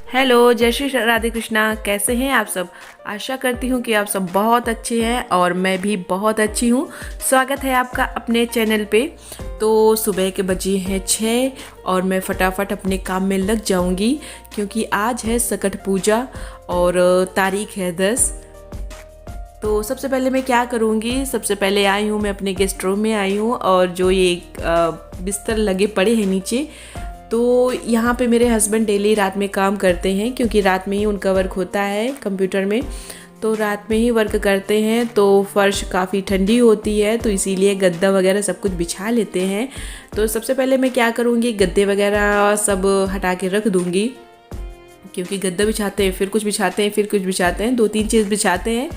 Hello, जय श्री राधे कृष्णा। कैसे हैं आप सब? आशा करती हूँ कि आप सब बहुत अच्छे हैं और मैं भी बहुत अच्छी हूँ। स्वागत है आपका अपने चैनल पे। तो सुबह के बजे हैं 6 और मैं फटाफट अपने काम में लग जाऊँगी क्योंकि आज है सकट पूजा और तारीख है 10। तो सबसे पहले मैं क्या करूँगी, सबसे पहले आई हूँ मैं अपने गेस्ट रूम में आई हूँ और जो ये बिस्तर लगे पड़े हैं नीचे, तो यहाँ पे मेरे हस्बैंड डेली रात में काम करते हैं क्योंकि रात में ही उनका वर्क होता है कंप्यूटर में, तो रात में ही वर्क करते हैं। तो फर्श काफ़ी ठंडी होती है तो इसीलिए गद्दा वगैरह सब कुछ बिछा लेते हैं। तो सबसे पहले मैं क्या करूँगी, गद्दे वगैरह सब हटा के रख दूँगी क्योंकि गद्दा बिछाते हैं फिर कुछ बिछाते हैं फिर कुछ बिछाते हैं, 2-3 चीज़ बिछाते हैं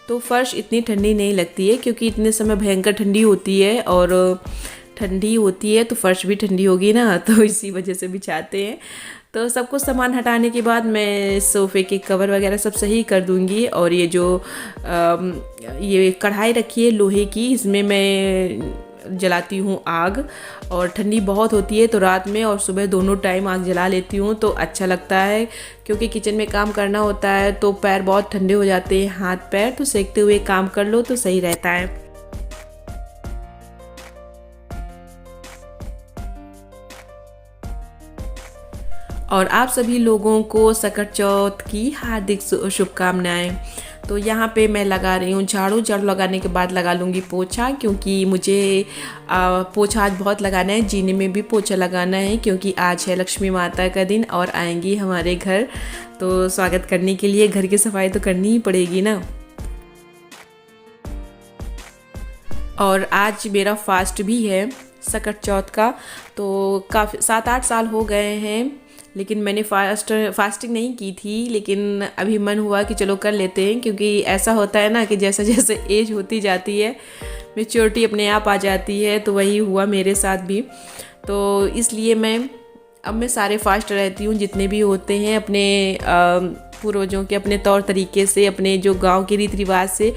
तो फ़र्श इतनी ठंडी नहीं लगती है क्योंकि इतने समय भयंकर ठंडी होती है और ठंडी होती है तो फर्श भी ठंडी होगी ना, तो इसी वजह से बिछाते हैं। तो सब कुछ सामान हटाने के बाद मैं सोफ़े के कवर वगैरह सब सही कर दूंगी। और ये जो ये कढ़ाई रखी है लोहे की, इसमें मैं जलाती हूँ आग, और ठंडी बहुत होती है तो रात में और सुबह दोनों टाइम आग जला लेती हूँ तो अच्छा लगता है क्योंकि किचन में काम करना होता है तो पैर बहुत ठंडे हो जाते हैं, हाथ पैर, तो सेकते हुए काम कर लो तो सही रहता है। और आप सभी लोगों को सकट चौथ की हार्दिक शुभकामनाएं। तो यहाँ पे मैं लगा रही हूँ झाड़ू लगाने के बाद लगा लूँगी पोछा क्योंकि मुझे पोछा आज बहुत लगाना है, जीने में भी पोछा लगाना है क्योंकि आज है लक्ष्मी माता का दिन और आएंगी हमारे घर, तो स्वागत करने के लिए घर की सफाई तो करनी ही पड़ेगी ना। और आज मेरा फास्ट भी है सकट चौथ का, तो काफ़ी 7-8 साल हो गए हैं लेकिन मैंने फास्टिंग नहीं की थी, लेकिन अभी मन हुआ कि चलो कर लेते हैं क्योंकि ऐसा होता है ना कि जैसे जैसे एज होती जाती है मैच्योरिटी अपने आप आ जाती है, तो वही हुआ मेरे साथ भी। तो इसलिए अब मैं सारे फास्ट रहती हूँ जितने भी होते हैं, अपने पूर्वजों के अपने तौर तरीके से, अपने जो गांव के रीति रिवाज से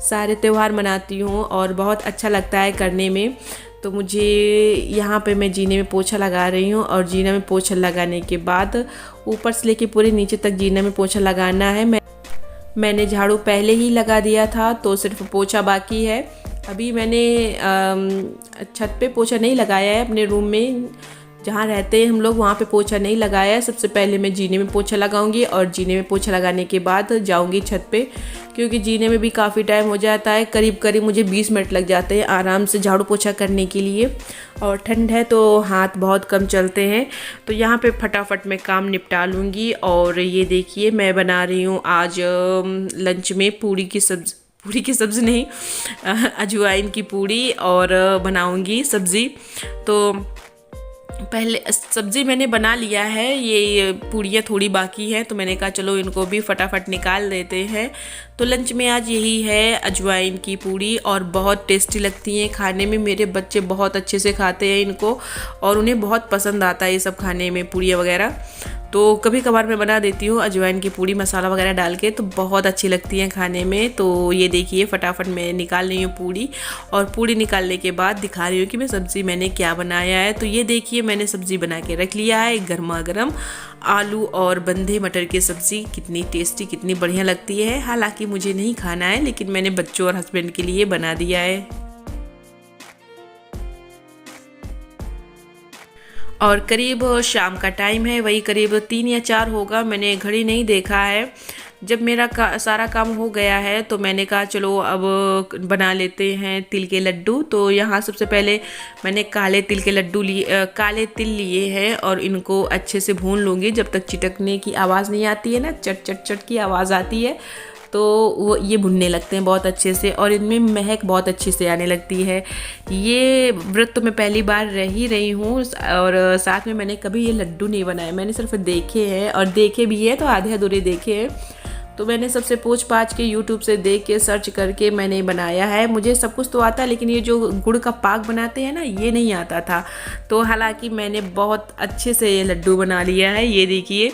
सारे त्यौहार मनाती हूँ और बहुत अच्छा लगता है करने में। तो मुझे यहाँ पे मैं जीने में पोछा लगा रही हूँ और जीने में पोछा लगाने के बाद ऊपर से लेके पूरे नीचे तक जीने में पोछा लगाना है। मैंने झाड़ू पहले ही लगा दिया था तो सिर्फ पोछा बाकी है। अभी मैंने छत पे पोछा नहीं लगाया है, अपने रूम में जहाँ रहते हैं हम लोग वहाँ पे पोछा नहीं लगाया है। सबसे पहले मैं जीने में पोछा लगाऊंगी और जीने में पोछा लगाने के बाद जाऊंगी छत पे क्योंकि जीने में भी काफ़ी टाइम हो जाता है, करीब करीब मुझे 20 मिनट लग जाते हैं आराम से झाड़ू पोछा करने के लिए। और ठंड है तो हाथ बहुत कम चलते हैं, तो यहाँ पे फटाफट मैं काम निपटा लूँगी। और ये देखिए मैं बना रही हूँ आज लंच में पूरी की सब्ज़ी नहीं, अजवाइन की पूरी और बनाऊँगी सब्ज़ी। तो पहले सब्ज़ी मैंने बना लिया है, ये पूड़ियाँ थोड़ी बाकी हैं तो मैंने कहा चलो इनको भी फटाफट निकाल देते हैं। तो लंच में आज यही है अजवाइन की पूड़ी और बहुत टेस्टी लगती हैं खाने में। मेरे बच्चे बहुत अच्छे से खाते हैं इनको और उन्हें बहुत पसंद आता है ये सब खाने में, पूड़ियाँ वगैरह। तो कभी कभार मैं बना देती हूँ अजवाइन की पूड़ी मसाला वगैरह डाल के, तो बहुत अच्छी लगती हैं खाने में। तो ये देखिए फटाफट मैं निकाल रही हूँ पूड़ी, और पूड़ी निकालने के बाद दिखा रही हूँ कि मैं सब्ज़ी मैंने क्या बनाया है। तो ये देखिए मैंने सब्ज़ी बना के रख लिया है, गर्मा गर्म आलू और बंधे मटर की सब्ज़ी। कितनी टेस्टी, कितनी बढ़िया लगती है। हालांकि मुझे नहीं खाना है लेकिन मैंने बच्चों और हस्बैंड के लिए बना दिया है। और करीब शाम का टाइम है, वही करीब 3 या 4 होगा, मैंने घड़ी नहीं देखा है। जब मेरा सारा काम हो गया है तो मैंने कहा चलो अब बना लेते हैं तिल के लड्डू। तो यहाँ सबसे पहले मैंने काले तिल के लड्डू काले तिल लिए हैं और इनको अच्छे से भून लूँगी जब तक चिटकने की आवाज़ नहीं आती है ना, चट चट चट की आवाज़ आती है तो वो ये भुनने लगते हैं बहुत अच्छे से और इनमें महक बहुत अच्छे से आने लगती है। ये व्रत तो मैं पहली बार रही हूँ और साथ में मैंने कभी ये लड्डू नहीं बनाए, मैंने सिर्फ देखे हैं और देखे भी है तो आधे अधूरे देखे हैं। तो मैंने सबसे पूछ पाछ के यूट्यूब से देख के सर्च करके मैंने बनाया है। मुझे सब कुछ तो आता है लेकिन ये जो गुड़ का पाक बनाते हैं ना, ये नहीं आता था। तो हालांकि मैंने बहुत अच्छे से ये लड्डू बना लिया है। ये देखिए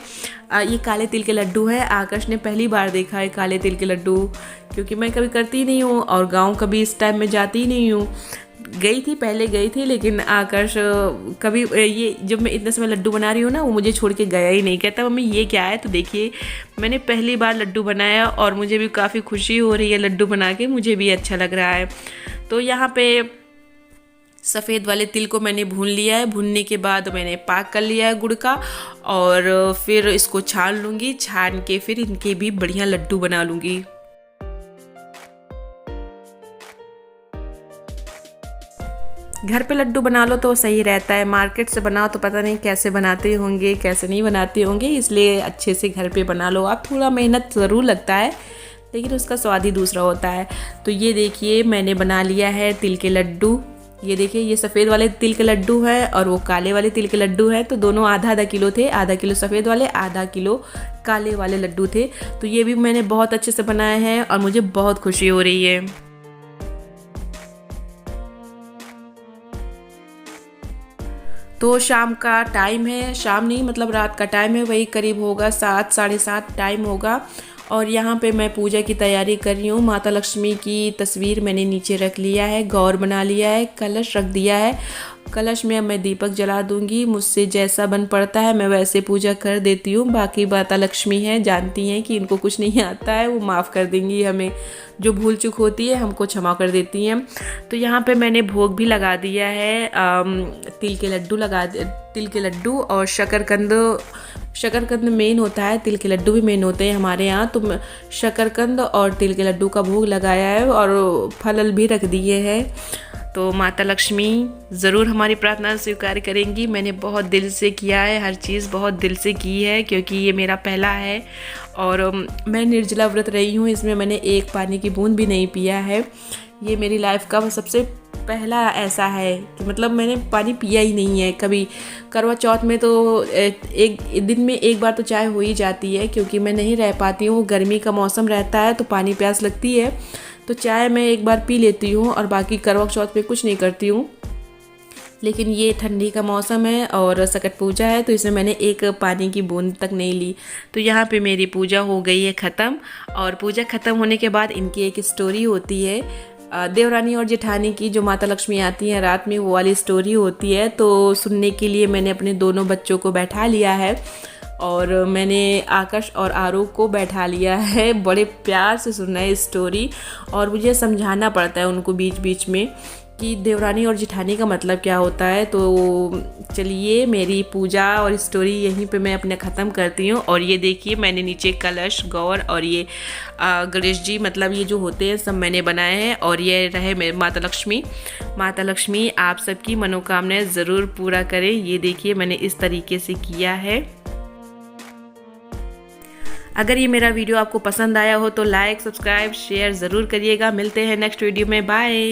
ये काले तिल के लड्डू है। आकाश ने पहली बार देखा है काले तिल के लड्डू क्योंकि मैं कभी करती नहीं हूँ और गांव कभी इस टाइम में जाती ही नहीं हूँ। गई थी, पहले गई थी, लेकिन आकाश कभी ये जब मैं इतने समय लड्डू बना रही हूँ ना, वो मुझे छोड़ के गया ही नहीं। कहता मम्मी ये क्या है? तो देखिए मैंने पहली बार लड्डू बनाया और मुझे भी काफ़ी खुशी हो रही है लड्डू बना के, मुझे भी अच्छा लग रहा है। तो यहाँ पे सफ़ेद वाले तिल को मैंने भून लिया है। भूनने के बाद मैंने पाक कर लिया है गुड़ का, और फिर इसको छान लूँगी। छान के फिर इनके भी बढ़िया लड्डू बना लूँगी। घर पे लड्डू बना लो तो सही रहता है, मार्केट से बनाओ तो पता नहीं कैसे बनाते होंगे कैसे नहीं बनाते होंगे, इसलिए अच्छे से घर पे बना लो आप। थोड़ा मेहनत ज़रूर लगता है लेकिन उसका स्वाद ही दूसरा होता है। तो ये देखिए मैंने बना लिया है तिल के लड्डू। ये देखिए ये सफ़ेद वाले तिल के लड्डू हैं और वो काले वाले तिल के लड्डू हैं। तो दोनों आधा आधा किलो थे, आधा किलो सफ़ेद वाले, आधा किलो काले वाले लड्डू थे। तो ये भी मैंने बहुत अच्छे से बनाए हैं और मुझे बहुत खुशी हो रही है। तो शाम का टाइम है, शाम नहीं मतलब रात का टाइम है, वही करीब होगा 7 साढ़े 7 टाइम होगा। और यहाँ पे मैं पूजा की तैयारी कर रही हूँ। माता लक्ष्मी की तस्वीर मैंने नीचे रख लिया है, गौर बना लिया है, कलश रख दिया है। कलश में अब मैं दीपक जला दूंगी। मुझसे जैसा बन पड़ता है मैं वैसे पूजा कर देती हूँ। बाकी माता लक्ष्मी हैं, जानती हैं कि इनको कुछ नहीं आता है, वो माफ़ कर देंगी हमें, जो भूल चूक होती है हमको क्षमा कर देती हैं। तो यहाँ पे मैंने भोग भी लगा दिया है। तिल के लड्डू और शकरकंद मेन होता है, तिल के लड्डू भी मेन होते हैं हमारे यहाँ। तो शकरकंद और तिल के लड्डू का भोग लगाया है और फल भी रख दिए हैं। तो माता लक्ष्मी ज़रूर हमारी प्रार्थना स्वीकार करेंगी। मैंने बहुत दिल से किया है, हर चीज़ बहुत दिल से की है, क्योंकि ये मेरा पहला है और मैं निर्जला व्रत रही हूँ। इसमें मैंने एक पानी की बूंद भी नहीं पिया है। ये मेरी लाइफ का सबसे पहला ऐसा है कि मतलब मैंने पानी पिया ही नहीं है कभी। करवा चौथ में तो एक दिन में एक बार तो चाय हो ही जाती है, क्योंकि मैं नहीं रह पाती हूँ, गर्मी का मौसम रहता है तो पानी प्यास लगती है, तो चाय मैं एक बार पी लेती हूँ और बाकी करवा चौथ में कुछ नहीं करती हूँ। लेकिन ये ठंडी का मौसम है और सकट पूजा है, तो इसमें मैंने एक पानी की बूंद तक नहीं ली। तो यहाँ पे मेरी पूजा हो गई है ख़त्म। और पूजा ख़त्म होने के बाद इनकी एक स्टोरी होती है, देवरानी और जेठानी की, जो माता लक्ष्मी आती हैं रात में, वो वाली स्टोरी होती है। तो सुनने के लिए मैंने अपने दोनों बच्चों को बैठा लिया है और मैंने आकाश और आरू को बैठा लिया है। बड़े प्यार से सुनना है स्टोरी और मुझे समझाना पड़ता है उनको बीच बीच में कि देवरानी और जेठानी का मतलब क्या होता है। तो चलिए मेरी पूजा और स्टोरी यहीं पे मैं अपने ख़त्म करती हूँ। और ये देखिए मैंने नीचे कलश, गौर और ये गणेश जी, मतलब ये जो होते हैं सब मैंने बनाए हैं। और ये रहे मेरे माता लक्ष्मी। माता लक्ष्मी आप सबकी मनोकामनाएं ज़रूर पूरा करें। ये देखिए मैंने इस तरीके से किया है। अगर ये मेरा वीडियो आपको पसंद आया हो तो लाइक, सब्सक्राइब, शेयर ज़रूर करिएगा। मिलते हैं नेक्स्ट वीडियो में, बाय।